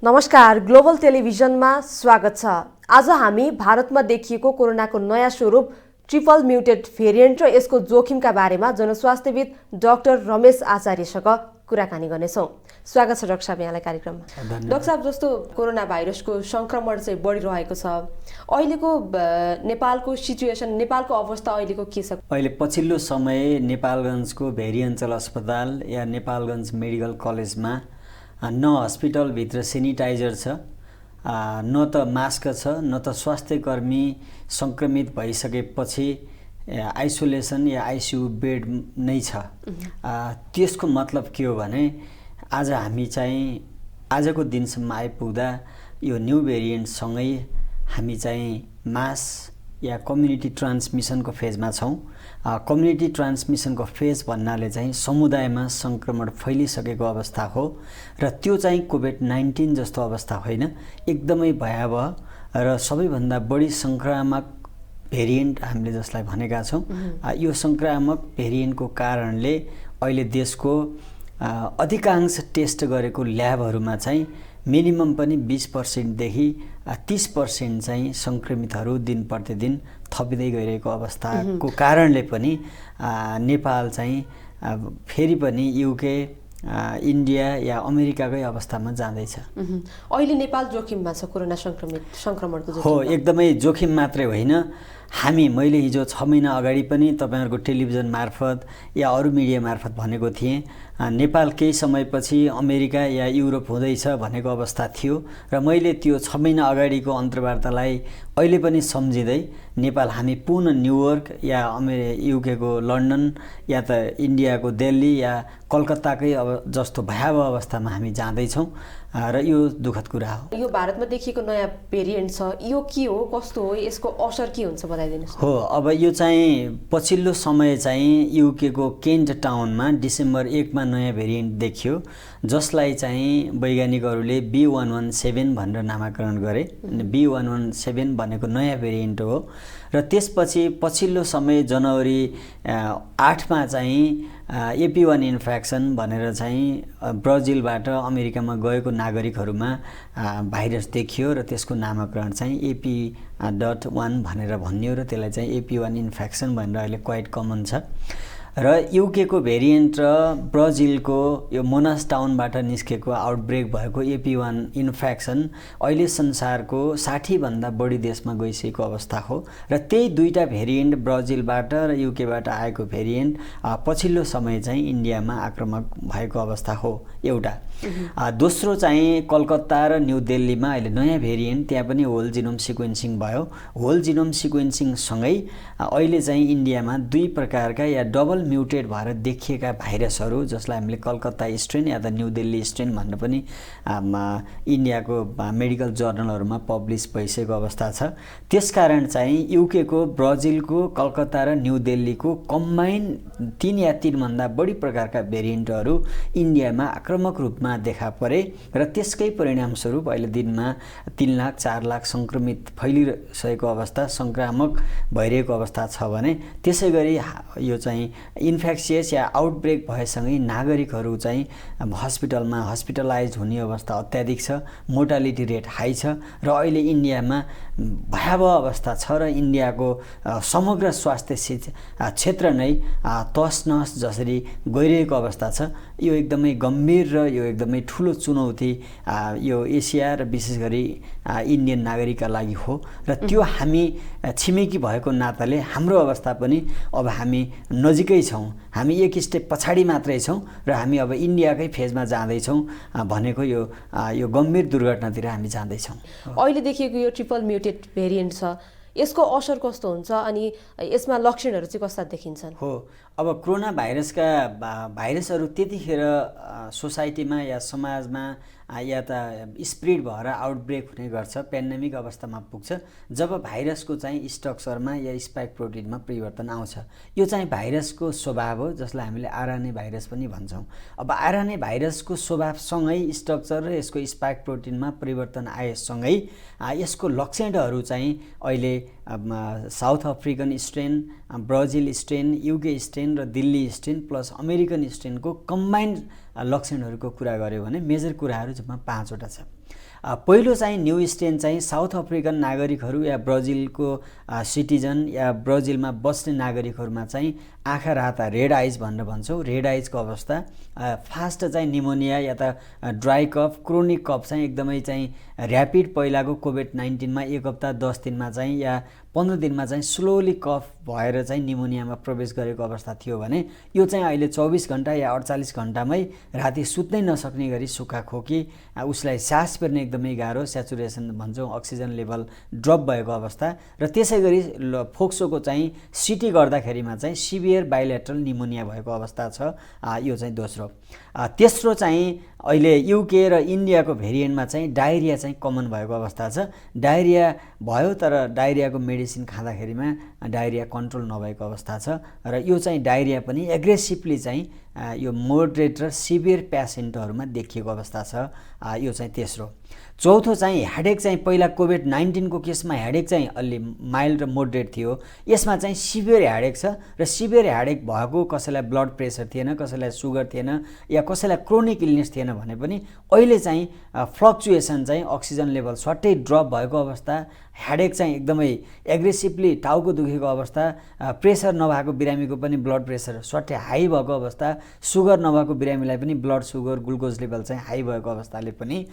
नमस्कार, ग्लोबल टेलिभिजनमा स्वागत छ। आज हामी भारतमा देखिएको कोरोनाको नयाँ स्वरूप ट्रिपल म्युटेड भेरिएन्ट र यसको जोखिमका बारेमा जनस्वास्थ्यविद डाक्टर रमेश आचार्यसँग कुराकानी गर्नेछौँ। स्वागत छ डाक्टर साहब यहाँलाई कार्यक्रममा। डाक्टर साहब, जस्तो कोरोना भाइरसको सङ्क्रमण चाहिँ बढिरहेको छ, अहिलेको नेपालको सिचुएसन, नेपालको अवस्था अहिलेको के छ? अहिले पछिल्लो समय नेपालगञ्जको भेरी अञ्चल अस्पताल या नेपालगञ्ज मेडिकल कलेजमा न हस्पिटलभित्र सेनिटाइजर छ, न त मास्क छ, न त स्वास्थ्यकर्मी सङ्क्रमित भइसकेपछि आइसोलेसन या आइसियु बेड नै छ। त्यसको मतलब के हो भने आज हामी चाहिँ आजको दिनसम्म आइपुग्दा यो न्यू भेरिएन्टसँगै हामी चाहिँ मास या कम्युनिटी ट्रान्समिसनको फेजमा छौँ। कम्युनिटी ट्रान्समिसनको फेज भन्नाले चाहिँ समुदायमा सङ्क्रमण फैलिसकेको अवस्था हो र त्यो चाहिँ कोभिड-19 जस्तो अवस्था होइन, एकदमै भयावह र सबैभन्दा बढी सङ्क्रामक भेरिएन्ट हामीले जसलाई भनेका छौँ। यो सङ्क्रामक भेरिएन्टको कारणले अहिले देशको अधिकांश टेस्ट गरेको ल्याबहरूमा चाहिँ मिनिमम पनि 20% देखि 30% चाहिँ सङ्क्रमितहरू दिन प्रतिदिन थपिँदै गइरहेको अवस्थाको कारणले पनि नेपाल चाहिँ फेरि पनि युके, इन्डिया या अमेरिकाकै अवस्थामा जाँदैछ। अहिले नेपाल जोखिममा छ कोरोना सङ्क्रमणको जोखिम? हो, एकदमै जोखिम मात्रै होइन। मैले हिजो 6 महिना अगाडि पनि तपाईँहरूको टेलिभिजन मार्फत या अरू मिडिया मार्फत भनेको थिएँ, नेपाल केही समयपछि अमेरिका या युरोप हुँदैछ भनेको अवस्था थियो र मैले त्यो 6 महिना अगाडिको अन्तर्वार्तालाई अहिले पनि सम्झिँदै नेपाल हामी पुनः न्युयोर्क या युकेको लन्डन या त इन्डियाको दिल्ली या कलकत्ताकै जस्तो भयावह अवस्थामा हामी जाँदैछौँ र यो दुःखद कुरा हो। यो भारतमा देखिएको नयाँ भेरिएन्ट छ, यो के हो, कस्तो हो, यसको असर के हुन्छ बताइदिनुहोस्। हो, अब यो चाहिँ पछिल्लो समय चाहिँ युकेको केन्ट टाउनमा डिसेम्बर 1 मा नयाँ भेरिएन्ट देखियो, जसलाई चाहिँ वैज्ञानिकहरूले B117 भनेर नामाकरण गरे। B117 भनेको नयाँ भेरिएन्ट हो र त्यसपछि पछिल्लो समय जनवरी 8 मा चाहिँ AP1 इन्फेक्सन भनेर चाहिँ ब्राजिलबाट अमेरिकामा गएको नागरिकहरूमा भाइरस देखियो र त्यसको नामाकरण चाहिँ AP.1 भनेर भनियो र त्यसलाई चाहिँ AP1 इन्फेक्सन भनेर अहिले क्वाइट कमन छ। र युकेको भेरिएन्ट र ब्राजिलको यो मोनास टाउनबाट निस्केको आउटब्रेक भएको AP1 इन्फेक्सन अहिले संसारको 60 भन्दा बढी देशमा गइसकेको अवस्था हो र त्यही दुईटा भेरिएन्ट ब्राजिलबाट र युकेबाट आएको भेरिएन्ट पछिल्लो समय चाहिँ इन्डियामा आक्रमक भएको अवस्था हो एउटा। दोस्रो चाहिँ कलकत्ता र न्यू दिल्लीमा अहिले नयाँ भेरिएन्ट, त्यहाँ पनि होल जिनोम सिक्वेन्सिङ भयो। होल जिनोम सिक्वेन्सिङसँगै अहिले चाहिँ इन्डियामा दुई प्रकारका या डबल म्युटेड भएर देखिएका भाइरसहरू, जसलाई हामीले कलकत्ता स्ट्रेन या त न्यू दिल्ली स्ट्रेन भनेर पनि इन्डियाको मेडिकल जर्नलहरूमा पब्लिस भइसकेको अवस्था छ। त्यसकारण चाहिँ युकेको, ब्राजिलको, कलकत्ता र न्यू दिल्लीको कम्बाइन 3 या 3 भन्दा बढी प्रकारका भेरिएन्टहरू इन्डियामा आक्रामक रूपमा देखा परे र त्यसकै परिणामस्वरूप अहिले दिनमा 3 लाख 4 लाख सङ्क्रमित फैलिसकेको अवस्था, सङ्क्रामक भइरहेको अवस्था छ भने त्यसै गरी यो चाहिँ इन्फेक्सियस या आउटब्रेक भएसँगै नागरिकहरू चाहिँ हस्पिटलमा हस्पिटलाइज हुने अवस्था अत्याधिक छ, मोर्टालिटी रेट हाई छ र अहिले इन्डियामा भयावह अवस्था छ र इन्डियाको समग्र स्वास्थ्य क्षेत्र नै तसनस जसरी गइरहेको अवस्था छ। यो एकदमै गम्भीर र यो एकदमै ठुलो चुनौती यो एसिया र विशेष गरी इन्डियन नागरिकका लागि हो र त्यो हामी छिमेकी भएको नाताले हाम्रो अवस्था पनि अब हामी नजिकै छौँ, हामी एक स्टेप पछाडि मात्रै छौँ र हामी अब इन्डियाकै फेजमा जाँदैछौँ भनेको यो गम्भीर दुर्घटनातिर हामी जाँदैछौँ। अहिले देखिएको यो ट्रिपल म्युटेड भेरिएन्ट छ, यसको असर कस्तो हुन्छ अनि यसमा लक्षणहरू चाहिँ कस्ता देखिन्छन्? हो, अब कोरोना भाइरसहरू त्यतिखेर सोसाइटीमा या समाजमा या त स्प्रेड भएर आउटब्रेक हुने गर्छ, पेन्डेमिक अवस्थामा पुग्छ जब भाइरसको चाहिँ स्ट्रक्चरमा या स्पाइक प्रोटिनमा परिवर्तन आउँछ। यो चाहिँ भाइरसको स्वभाव हो, जसलाई हामीले आरएनए भाइरस पनि भन्छौँ। अब आरएनए भाइरसको स्वभावसँगै स्ट्रक्चर र यसको स्पाइक प्रोटिनमा परिवर्तन आएसँगै यसको लक्षणहरू चाहिँ अहिले south African strain, Brazil strain, UK strain र दिल्ली स्ट्रेन प्लस अमेरिकन स्ट्रेनको कम्बाइन्ड लक्षणहरूको कुरा गऱ्यो भने मेजर कुराहरू जम्मा 5वटा छ। पहिलो चाहिँ न्यू स्ट्रेन चाहिँ साउथ अफ्रिकन नागरिकहरू या ब्राजिलको सिटिजन या ब्राजिलमा बस्ने नागरिकहरूमा चाहिँ आँखा राता रेड आइज भनेर भन्छौँ, रेड आइजको अवस्था, फास्ट चाहिँ निमोनिया या त ड्राई कफ, क्रोनिक कफ चाहिँ एकदमै चाहिँ ऱ्यापिड पहिलाको कोभिड-19मा 1 हप्ता 10 दिनमा चाहिँ या 15 दिनमा चाहिँ स्लोली कफ भएर चाहिँ निमोनियामा प्रवेश गरेको अवस्था थियो भने यो चाहिँ अहिले 24 घण्टा या 48 घण्टामै राति सुत्नै नसक्ने गरी सुक्खा खोकी, उसलाई सास फेर्न एकदमै गाह्रो, स्याचुरेसन भन्छौँ अक्सिजन लेभल ड्रप भएको अवस्था, र त्यसै गरी फोक्सोको चाहिँ सिटी गर्दाखेरिमा चाहिँ सिभियर बाइलेटरल निमोनिया भएको अवस्था छ। यो चाहिँ दोस्रो। तेस्रो चाहिँ अहिले युके र इन्डियाको भेरिएन्टमा चाहिँ डायरिया चाहिँ कमन भएको अवस्था छ। डायरिया भयो तर डायरियाको मेडिसिन खाँदाखेरिमा डायरिया कन्ट्रोल नभएको अवस्था छ, र यो चाहिँ डायरिया पनि एग्रेसिभली चाहिँ यो मोडरेट र सिभियर पेसेन्टहरूमा देखिएको अवस्था छ। यो चाहिँ तेस्रो। चौथो चाहिँ हेडेक चाहिँ पहिला कोभिड-19को केसमा हेडेक चाहिँ अलि माइल्ड र मोडरेट थियो, यसमा चाहिँ सिभियर हेडेक छ, र सिभियर हेडेक भएको कसैलाई ब्लड प्रेसर थिएन, कसैलाई सुगर थिएन या कसैलाई क्रोनिक इलनेस थिएन भने पनि अहिले चाहिँ फ्लक्चुएसन चाहिँ अक्सिजन लेभल स्वाट्टै ड्रप भएको अवस्था, हेडेक चाहिँ एकदमै एग्रेसिभली टाउको दुखेको अवस्था, प्रेसर नभएको बिरामीको पनि ब्लड प्रेसर स्वाट्टै हाई भएको अवस्था, सुगर नभएको बिरामीलाई पनि ब्लड सुगर ग्लुकोज लेभल चाहिँ हाई भएको अवस्थाले पनि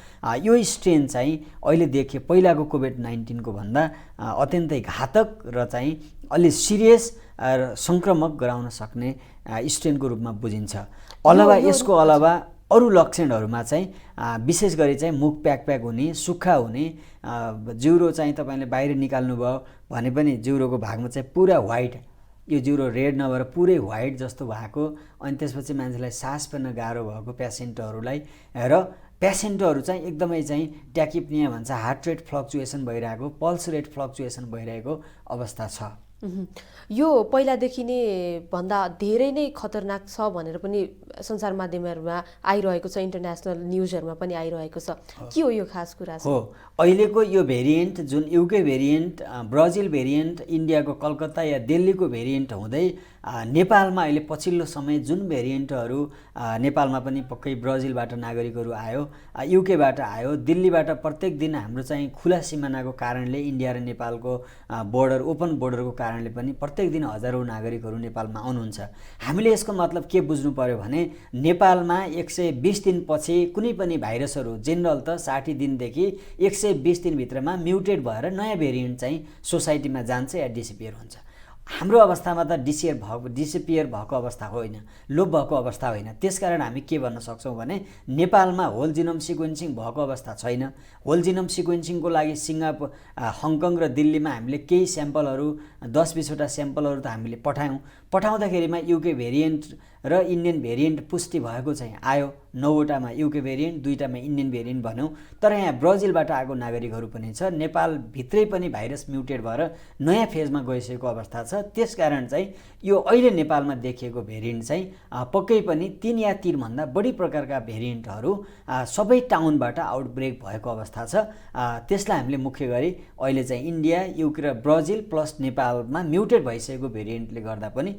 यो स्ट्रेन चाहिँ अहिले देखे पहिलाको कोभिड-19को भन्दा अत्यन्तै घातक र चाहिँ अलि सिरियस र सङ्क्रमक गराउन सक्ने स्ट्रेनको रूपमा बुझिन्छ। अलावा यसको अलावा अरू लक्षणहरूमा चाहिँ विशेष गरी चाहिँ मुख प्याक हुने, सुक्खा हुने, जिउरो चाहिँ तपाईँले बाहिर निकाल्नुभयो भने पनि जिउरोको भागमा चाहिँ पुरा व्हाइट, यो जिउरो रेड नभएर पुरै व्हाइट जस्तो भएको, अनि त्यसपछि मान्छेलाई सास फेर्न गाह्रो भएको पेसेन्टहरूलाई, र पेसेन्टहरू चाहिँ एकदमै चाहिँ ट्याकिप्निया भन्छ, हार्ट रेट फ्लक्चुएसन भइरहेको, पल्स रेट फ्लक्चुएसन भइरहेको अवस्था छ। यो पहिलादेखि नै भन्दा धेरै नै खतरनाक छ भनेर पनि सञ्चार माध्यमहरूमा आइरहेको छ, इन्टरनेसनल न्युजहरूमा पनि आइरहेको छ। के हो यो खास कुरा हो? अहिलेको यो भेरिएन्ट जुन युके भेरिएन्ट, ब्राजिल भेरिएन्ट, इन्डियाको कलकत्ता या दिल्लीको भेरिएन्ट हुँदै नेपालमा अहिले पछिल्लो समय जुन भेरिएन्टहरू नेपालमा पनि पक्कै ब्राजिलबाट नागरिकहरू आयो, युकेबाट आयो, दिल्लीबाट प्रत्येक दिन हाम्रो चाहिँ खुला सिमानाको कारणले इन्डिया र नेपालको बोर्डर ओपन बोर्डरको कारणले पनि प्रत्येक दिन हजारौँ नागरिकहरू नेपालमा आउनुहुन्छ। हामीले यसको मतलब के बुझ्नु पर्यो भने नेपालमा 120 दिनपछि कुनै पनि भाइरसहरू जेनरल त 60 दिनदेखि 120 दिनभित्रमा म्युटेट भएर नयाँ भेरिएन्ट चाहिँ सोसाइटीमा जान्छ या डिसिपियर हुन्छ। हाम्रो अवस्थामा त डिसिपियर भएको अवस्था होइन, लोप भएको अवस्था होइन। त्यसकारण हामी के भन्न सक्छौँ भने नेपालमा होल जिनोम सिक्वेन्सिङ भएको अवस्था छैन। होल जिनोम सिक्वेन्सिङको लागि सिङ्गापुर, हङकङ र दिल्लीमा हामीले केही स्याम्पलहरू 10-20वटा स्याम्पलहरू त हामीले पठाउँदाखेरिमा युके भेरिएन्ट र इन्डियन भेरिएन्ट पुष्टि भएको चाहिँ आयो। 9वटामा युके भेरिएन्ट, 2टामा इन्डियन भेरिएन्ट भनौँ। तर यहाँ ब्राजिलबाट आएको नागरिकहरू पनि छ। नेपालभित्रै पनि भाइरस म्युटेट भएर नयाँ फेजमा गइसकेको अवस्था छ। त्यसकारण चाहिँ यो अहिले नेपालमा देखिएको भेरिएन्ट चाहिँ पक्कै पनि 3 या 3 भन्दा बढी प्रकारका भेरिएन्टहरू सबै टाउनबाट आउटब्रेक भएको अवस्था छ। त्यसलाई हामीले मुख्य गरी अहिले चाहिँ इन्डिया, युके र ब्राजिल प्लस नेपालमा म्युटेट भइसकेको भेरिएन्टले गर्दा पनि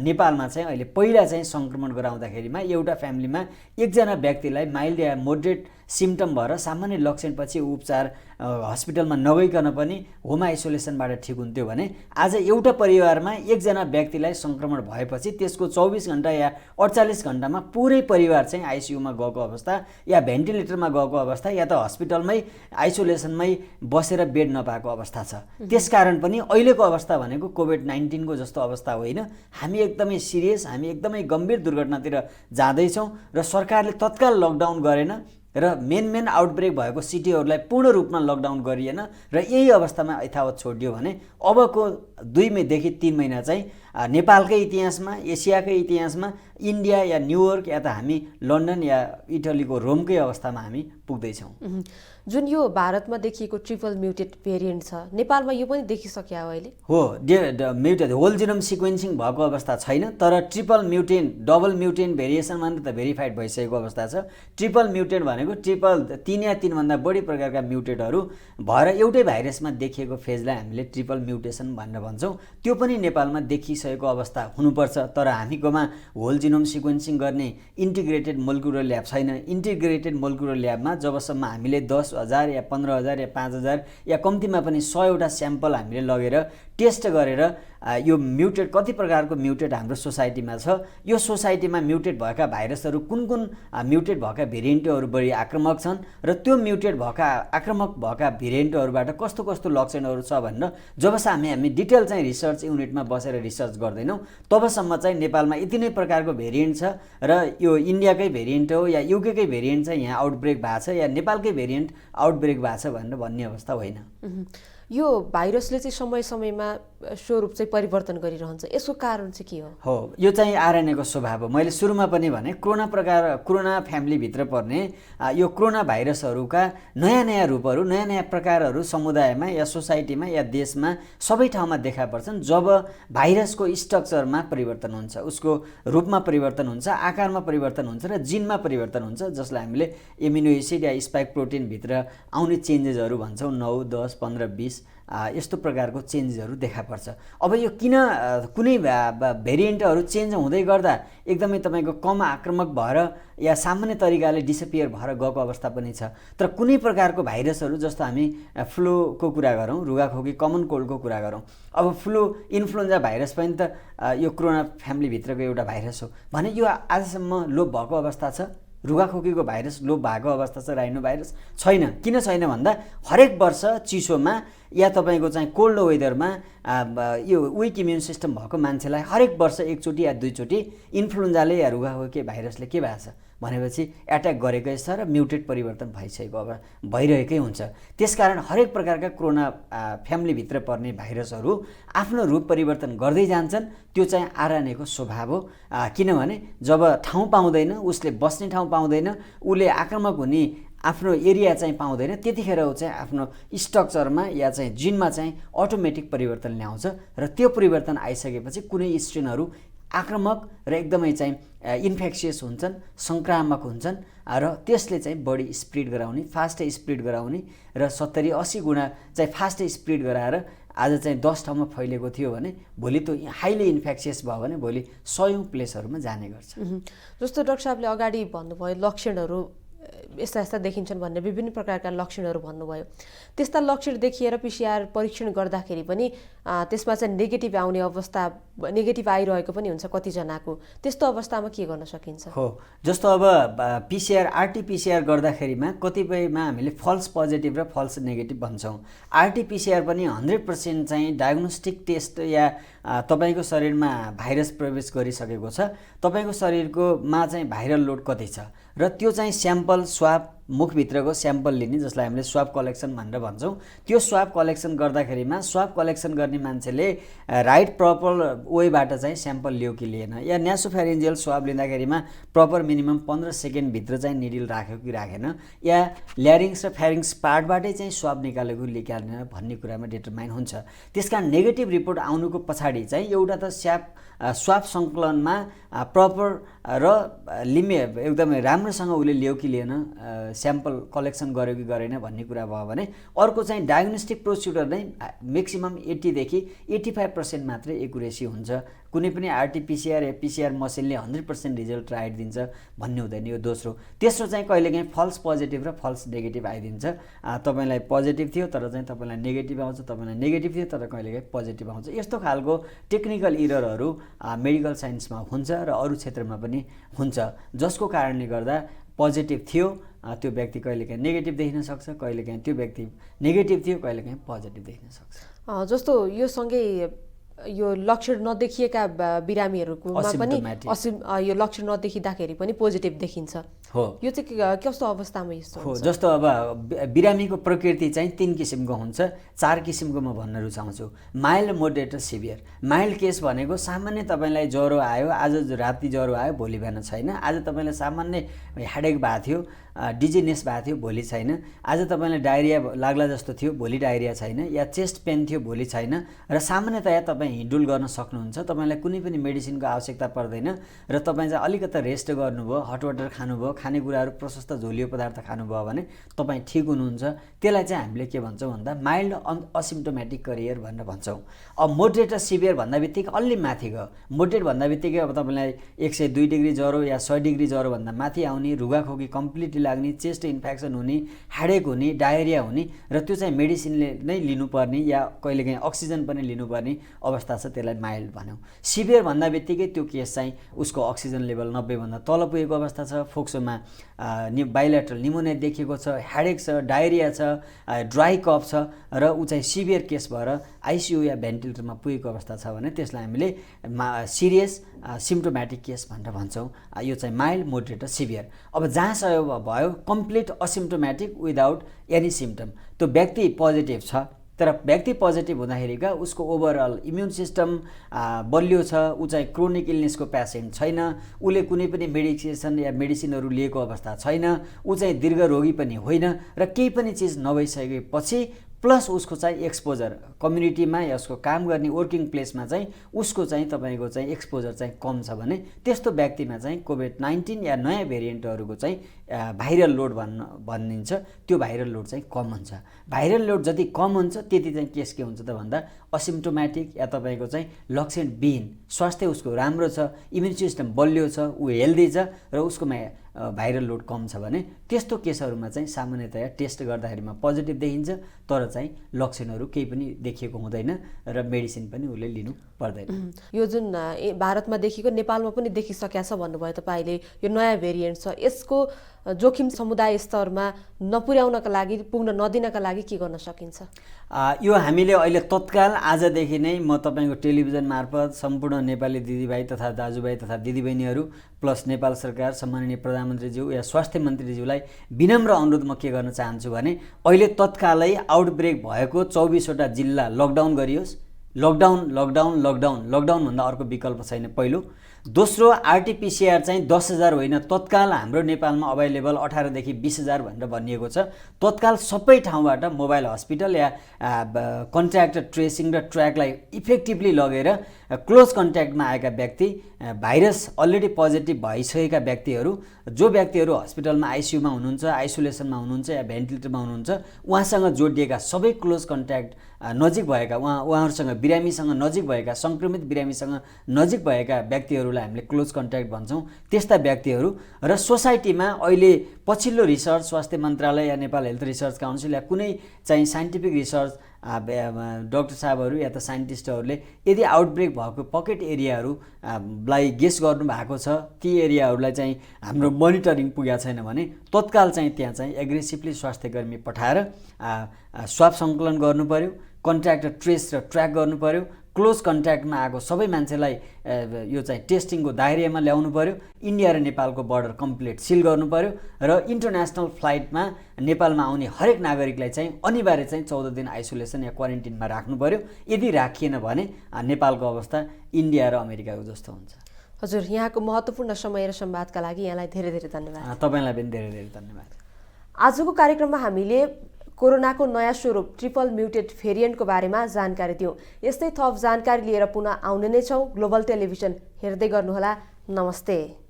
नेपालमा चाहिँ अहिले पहिला चाहिँ सङ्क्रमण गराउँदाखेरिमा एउटा फ्यामिलीमा एकजना व्यक्तिलाई माइल्ड या मोडरेट सिम्टम भएर सामान्य लक्षणपछि उपचार हस्पिटलमा नगइकन पनि होम आइसोलेसनबाट ठिक हुन्थ्यो भने आज एउटा परिवारमा एकजना व्यक्तिलाई सङ्क्रमण भएपछि त्यसको 24 घण्टा या 48 घण्टामा पुरै परिवार चाहिँ आइसियुमा गएको अवस्था या भेन्टिलेटरमा गएको अवस्था या त हस्पिटलमै आइसोलेसनमै बसेर बेड नपाएको अवस्था छ। त्यसकारण पनि अहिलेको अवस्था भनेको कोभिड-19 को जस्तो अवस्था होइन। हामी एकदमै सिरियस, हामी एकदमै गम्भीर दुर्घटनातिर जाँदैछौँ र सरकारले तत्काल लकडाउन गरेन र मेन आउटब्रेक भएको सिटीहरूलाई पूर्ण रूपमा लकडाउन गरिएन र यही अवस्थामा यथावत छोडियो भने अबको 2 देखि 3 महिना चाहिँ नेपालकै इतिहासमा, एसियाकै इतिहासमा इन्डिया या न्युयोर्क या त हामी लन्डन या इटलीको रोमकै अवस्थामा हामी पुग्दैछौँ। जुन यो भारतमा देखिएको ट्रिपल म्युटेट भेरिएन्ट छ, नेपालमा यो पनि देखिसक्यो अहिले? हो, म्युटेट होल जिनोम सिक्वेन्सिङ भएको अवस्था छैन, तर ट्रिपल म्युटेन्ट, डबल म्युटेन्ट भेरिएसनमा त भेरिफाइड भइसकेको अवस्था छ। ट्रिपल म्युटेन्ट भनेको 3 या 3 भन्दा बढी प्रकारका म्युटेटहरू भएर एउटै भाइरसमा देखिएको फेजलाई हामीले ट्रिपल म्युटेसन भनेर भन्छौँ। त्यो पनि नेपालमा देखिसक्यो पुगिसकेको अवस्था हुनुपर्छ। तर हामीकोमा होल जिनोम सिक्वेन्सिङ गर्ने इन्टिग्रेटेड मोलिकुलर ल्याब छैन। इन्टिग्रेटेड मोलिकुलर ल्याबमा जबसम्म हामीले 10,000 या 15,000 या 5,000 या कम्तीमा पनि 100 स्याम्पल हामीले लगेर टेस्ट गरेर यो म्युटेड कति प्रकारको म्युटेड हाम्रो सोसाइटीमा छ, यो सोसाइटीमा म्युटेड भएका भाइरसहरू कुन कुन म्युटेड भएका भेरिएन्टहरू बढी आक्रामक छन् र त्यो म्युटेड भएका आक्रामक भएका भेरिएन्टहरूबाट कस्तो कस्तो लक्षणहरू छ भनेर जबसम्म हामी डिटेल चाहिँ रिसर्च युनिटमा बसेर रिसर्च गर्दैनौँ तबसम्म चाहिँ नेपालमा यति नै प्रकारको भेरिएन्ट छ र यो इन्डियाकै भेरिएन्ट हो या युकेकै भेरिएन्ट चाहिँ यहाँ आउटब्रेक भएको छ या नेपालकै भेरिएन्ट आउटब्रेक भएको छ भनेर भन्ने अवस्था होइन। यो भाइरसले चाहिँ समय समयमा स्वरूप चाहिँ परिवर्तन गरिरहन्छ, यसको कारण चाहिँ के हो? यो चाहिँ आरएनएको स्वभाव हो। मैले सुरुमा पनि भने कोरोना फ्यामिलीभित्र पर्ने यो कोरोना भाइरसहरूका नयाँ नयाँ रूपहरू, नयाँ नयाँ प्रकारहरू समुदायमा या सोसाइटीमा या देशमा सबै ठाउँमा देखा पर्छन् जब भाइरसको स्ट्रक्चरमा परिवर्तन हुन्छ, उसको रूपमा परिवर्तन हुन्छ, आकारमा परिवर्तन हुन्छ र जिनमा परिवर्तन हुन्छ, जसलाई हामीले एमिनो एसिड या स्पाइक प्रोटिनभित्र आउने चेन्जेसहरू भन्छौँ। 9, 10, 15, 20 यस्तो प्रकारको चेन्जेसहरू देखा पर्छ। अब यो किन कुनै भेरिएन्टहरू चेन्ज हुँदै गर्दा एकदमै तपाईँको कम आक्रामक भएर या सामान्य तरिकाले डिसपियर भएर गएको अवस्था पनि छ। तर कुनै प्रकारको भाइरसहरू जस्तो हामी फ्लूको कुरा गरौँ, रुगाखोकी कमन कोल्डको कुरा गरौँ, अब फ्लू इन्फ्लुएन्जा भाइरस पनि त यो कोरोना फ्यामिलीभित्रको एउटा भाइरस हो भने यो आजसम्म लोप भएको अवस्था छ। रुगाखोकीको भाइरस लोप भएको अवस्था छ, राइनो भाइरस छैन। किन छैन भन्दा हरेक वर्ष चिसोमा या तपाईँको चाहिँ कोल्ड वेदरमा यो विक इम्युन सिस्टम भएको मान्छेलाई हरेक वर्ष एकचोटि या दुईचोटि इन्फ्लुएन्जाले या रुगाखोकी भाइरसले के भएको छ भनेपछि एट्याक गरेकै छ र म्युटेड परिवर्तन भइसकेको अब भइरहेकै हुन्छ। त्यसकारण हरेक प्रकारका कोरोना फ्यामिलीभित्र पर्ने भाइरसहरू आफ्नो रूप परिवर्तन गर्दै जान्छन्। त्यो चाहिँ आरएनएको स्वभाव हो। किनभने जब ठाउँ पाउँदैन, उसले बस्ने ठाउँ पाउँदैन, उसले आक्रामक हुने आफ्नो एरिया चाहिँ पाउँदैन, त्यतिखेर ऊ चाहिँ आफ्नो स्ट्रक्चरमा या चाहिँ जिनमा चाहिँ अटोमेटिक परिवर्तन ल्याउँछ र त्यो परिवर्तन आइसकेपछि कुनै स्ट्रेनहरू आक्रामक र एकदमै चाहिँ इन्फेक्सियस हुन्छन्, सङ्क्रामक हुन्छन् र त्यसले चाहिँ बढी स्प्रिड गराउने, फास्टै स्प्रिड गराउने र 70-80 गुणा चाहिँ फास्टै स्प्रिड गराएर आज चाहिँ 10 ठाउँमा फैलिएको थियो भने भोलि त्यो हाइली इन्फेक्सियस भयो भने भोलि 100औं प्लेसहरूमा जाने गर्छ। जस्तो डाक्टर साहबले अगाडि भन्नुभयो लक्षणहरू यस्ता यस्ता देखिन्छन् भन्ने विभिन्न प्रकारका लक्षणहरू भन्नुभयो। त्यस्ता लक्षण देखिएर पिसिआर परीक्षण गर्दाखेरि पनि त्यसमा चाहिँ नेगेटिभ आउने अवस्था, नेगेटिभ आइरहेको पनि हुन्छ कतिजनाको। त्यस्तो अवस्थामा के गर्न सकिन्छ? हो, जस्तो अब पिसिआर आरटिपिसिआर गर्दाखेरिमा कतिपयमा हामीले फल्स पोजिटिभ र फल्स नेगेटिभ भन्छौँ। आरटिपिसिआर पनि 100% चाहिँ डायग्नोस्टिक टेस्ट या तपाईँको शरीरमा भाइरस प्रवेश गरिसकेको छ, तपाईँको शरीरकोमा चाहिँ भाइरल लोड कति छ र त्यो चाहिँ स्याम्पल स्वाब मुखभित्रको स्याम्पल लिने, जसलाई हामीले स्वाब कलेक्सन भनेर भन्छौँ। त्यो स्वाब कलेक्सन गर्दाखेरिमा स्वाब कलेक्सन गर्ने मान्छेले राइट प्रपर वेबाट चाहिँ स्याम्पल लियो कि लिएन, या न्यासोफ्यारिन्जियल स्वाब लिँदाखेरिमा प्रपर मिनिमम 15 सेकेन्डभित्र चाहिँ निडिल राख्यो कि राखेन, या ल्यारिङ्स र फ्यारिङ्स पार्टबाटै चाहिँ स्वाब निकालेको निकालेन भन्ने कुरामा डिटरमाइन हुन्छ। त्यसकारण नेगेटिभ रिपोर्ट आउनुको पछाडि चाहिँ एउटा त स्वाब सङ्कलनमा प्रपर र एकदमै राम्रोसँग उसले लियो कि लिएन, स्याम्पल कलेक्सन गर्यो कि गरेन भन्ने कुरा भयो भने अर्को चाहिँ डायग्नोस्टिक प्रोसिड्युर नै म्याक्सिमम 80 देखि 85% मात्रै एकुरेसी हुन्छ। कुनै पनि आरटिपिसिआर या पिसिआर मसिनले 100% रिजल्ट आइदिन्छ भन्ने हुँदैन। यो दोस्रो। तेस्रो चाहिँ कहिलेकाहीँ फल्स पोजिटिभ र फल्स नेगेटिभ आइदिन्छ। तपाईँलाई पोजिटिभ थियो तर चाहिँ तपाईँलाई नेगेटिभ आउँछ, तपाईँलाई नेगेटिभ थियो तर कहिलेकाहीँ पोजिटिभ आउँछ। यस्तो खालको टेक्निकल इररहरू मेडिकल साइन्समा हुन्छ र अरू क्षेत्रमा पनि हुन्छ, जसको कारणले गर्दा पोजिटिभ थियो त्यो व्यक्ति कहिलेकाहीँ नेगेटिभ देखिन सक्छ, कहिलेकाहीँ त्यो व्यक्ति नेगेटिभ थियो कहिलेकाहीँ पोजिटिभ देखिन सक्छ। जस्तो यो सँगै यो लक्षण नदेखिएका बिरामीहरूकोमा पनि यो लक्षण नदेखिँदाखेरि पनि पोजिटिभ देखिन्छ। हो, यो चाहिँ कस्तो अवस्थामा यस्तो हो? जस्तो अब बिरामीको प्रकृति चाहिँ 3 किसिमको हुन्छ, 4 किसिमको म भन्न रुचाउँछु। माइल्ड, मोडरेट र सिभियर। माइल्ड केस भनेको सामान्य तपाईँलाई ज्वरो आयो, आज राति ज्वरो आयो, भोलि बिहान छैन। आज तपाईँलाई सामान्य हेडेक भएको थियो, डिजिनेस भएको थियो, भोलि छैन। आज तपाईँलाई डायरिया लाग्ला जस्तो थियो, भोलि डायरिया छैन। या चेस्ट पेन थियो, भोलि छैन। र सामान्यतया तपाईँ हिँडुल गर्न सक्नुहुन्छ, तपाईँलाई कुनै पनि मेडिसिनको आवश्यकता पर्दैन र तपाईँ चाहिँ अलिकति रेस्ट गर्नुभयो, हट वाटर खानुभयो, खानेकुराहरू प्रशस्त झोलियो पदार्थ खानुभयो भने तपाईँ ठिक हुनुहुन्छ। त्यसलाई चाहिँ हामीले के भन्छौँ भन्दा माइल्ड असिम्प्टोमेटिक करियर भनेर भन्छौँ। अब मोडरेट र सिभियर भन्दा बित्तिकै अलि माथि गयो। मोडरेट भन्दा बित्तिकै अब तपाईँलाई 102 डिग्री ज्वरो या 100 डिग्री ज्वरोभन्दा माथि आउने, रुगाखोकी कम्प्लिटली लाग्ने, चेस्ट इन्फेक्सन हुने, हेडेक हुने, डायरिया हुने र त्यो चाहिँ मेडिसिनले नै लिनुपर्ने या कहिलेकाहीँ अक्सिजन पनि लिनुपर्ने अवस्था छ, त्यसलाई माइल्ड भन्यौँ। सिभियर भन्दा बित्तिकै त्यो केस चाहिँ उसको अक्सिजन लेभल 90 भन्दा तल पुगेको अवस्था छ, फोक्सोमा बाइलेटरल निमोनिया देखिएको छ, हेडेक छ, डायरिया छ, ड्राई कफ छ र ऊ चाहिँ सिभियर केस भएर आइसियु या भेन्टिलेटरमा पुगेको अवस्था छ भने त्यसलाई हामीले सिरियस सिम्प्टोमेटिक केस भनेर भन्छौँ। यो चाहिँ माइल्ड, मोडरेट र सिभियर। अब जहाँसम्म भयो complete asymptomatic without any symptom, त्यो व्यक्ति पोजिटिभ छ तर व्यक्ति पोजिटिभ हुँदाखेरिका उसको ओभरअल इम्युन सिस्टम बलियो छ, ऊ चाहिँ क्रोनिक इलनेसको पेसेन्ट छैन, उसले कुनै पनि मेडिकेसन या मेडिसिनहरू लिएको अवस्था छैन, ऊ चाहिँ दीर्घरोगी पनि होइन र केही पनि चिज नभइसकेपछि प्लस उसको चाहिँ एक्सपोजर कम्युनिटीमा या उसको काम गर्ने वर्किङ प्लेसमा चाहिँ उसको चाहिँ तपाईँको चाहिँ एक्सपोजर चाहिँ कम छ भने त्यस्तो व्यक्तिमा चाहिँ कोभिड-19 या नयाँ भेरिएन्टहरूको चाहिँ भाइरल लोड भनिन्छ, त्यो भाइरल लोड चाहिँ कम हुन्छ। भाइरल लोड जति कम हुन्छ त्यति चाहिँ केस के हुन्छ त भन्दा असिम्प्टोमेटिक या तपाईँको चाहिँ लक्षणविहीन, स्वास्थ्य उसको राम्रो छ, इम्युन सिस्टम बलियो छ, ऊ हेल्दी छ र उसकोमा भाइरल लोड कम छ भने त्यस्तो केसहरूमा चाहिँ सामान्यतया टेस्ट गर्दाखेरिमा पोजिटिभ देखिन्छ तर चाहिँ लक्षणहरू केही पनि देखिएको हुँदैन र मेडिसिन पनि उसले लिनु पर्दैन। यो जुन भारतमा देखिएको नेपालमा पनि देखिसकेको छ भन्नुभयो तपाईँले, यो नयाँ भेरिएन्ट छ, यसको जोखिम समुदाय स्तरमा नपुर्याउनका लागि, पुग्न नदिनका लागि के गर्न सकिन्छ? यो हामीले अहिले तत्काल आजदेखि नै म तपाईँको टेलिभिजन मार्फत सम्पूर्ण नेपाली दिदीभाइ तथा दाजुभाइ तथा दिदीबहिनीहरू प्लस नेपाल सरकार सम्माननीय प्रधानमन्त्रीज्यू या स्वास्थ्य मन्त्रीज्यूलाई विनम्र अनुरोध म के गर्न चाहन्छु भने अहिले तत्कालै आउटब्रेक भएको 24वटा जिल्ला लकडाउन गरियोस्। लकडाउन लकडाउन लकडाउन लकडाउन भन्दा अर्को विकल्प छैन। पहिलो। दोस्रो, आरटीपीसीआर चाहिँ 10,000 होइन, तत्काल हाम्रो नेपालमा अभाइलेबल 18 देखि 20,000 भनेर भनिएको छ। तत्काल सबै ठाउँबाट मोबाइल हस्पिटल या कन्ट्याक्ट ट्रेसिङ र ट्र्याकलाई इफेक्टिभली लगेर क्लोज कन्ट्याक्टमा आएका व्यक्ति, भाइरस अलरेडी पोजिटिभ भइसकेका व्यक्तिहरू, जो व्यक्तिहरू हस्पिटलमा आइसियुमा हुनुहुन्छ, आइसोलेसनमा हुनुहुन्छ या भेन्टिलेटरमा हुनुहुन्छ, उहाँसँग जोडिएका सबै क्लोज कन्ट्याक्ट नजिक भएका उहाँहरूसँग बिरामीसँग नजिक भएका, सङ्क्रमित बिरामीसँग नजिक भएका व्यक्तिहरूलाई हामीले क्लोज कन्ट्याक्ट भन्छौँ। त्यस्ता व्यक्तिहरू र सोसाइटीमा अहिले पछिल्लो रिसर्च स्वास्थ्य मन्त्रालय या नेपाल हेल्थ रिसर्च काउन्सिल या कुनै चाहिँ साइन्टिफिक रिसर्च डाक्टर साहबहरू या त साइन्टिस्टहरूले यदि आउटब्रेक भएको पकेट एरियाहरूलाई गेस गर्नुभएको छ, ती एरियाहरूलाई चाहिँ हाम्रो मोनिटरिङ पुगेको छैन भने तत्काल चाहिँ त्यहाँ चाहिँ एग्रेसिभली स्वास्थ्यकर्मी पठाएर स्वाब सङ्कलन गर्नु पर्यो, कन्ट्याक्ट ट्रेस र ट्र्याक गर्नु पर्यो, क्लोज कन्ट्याक्टमा आएको सबै मान्छेलाई यो चाहिँ टेस्टिङको दायरामा ल्याउनु पर्यो, इन्डिया र नेपालको बर्डर कम्प्लिट सिल गर्नु पर्यो र इन्टरनेसनल फ्लाइटमा नेपालमा आउने हरेक नागरिकलाई चाहिँ अनिवार्य चाहिँ 14 दिन आइसोलेसन या क्वारेन्टिनमा राख्नु पर्यो। यदि राखिएन भने नेपालको अवस्था इन्डिया र अमेरिकाको जस्तो हुन्छ। हजुर, यहाँको महत्त्वपूर्ण समय र संवादका लागि यहाँलाई धेरै धेरै धन्यवाद। तपाईँलाई पनि धेरै धेरै धन्यवाद। आजको कार्यक्रममा हामीले कोरोनाको नयाँ स्वरूप ट्रिपल म्युटेड भेरिएन्टको बारेमा जानकारी दियौँ। यस्तै थप जानकारी लिएर पुनः आउने नै छौँ। ग्लोबल टेलिभिजन हेर्दै गर्नुहोला। नमस्ते।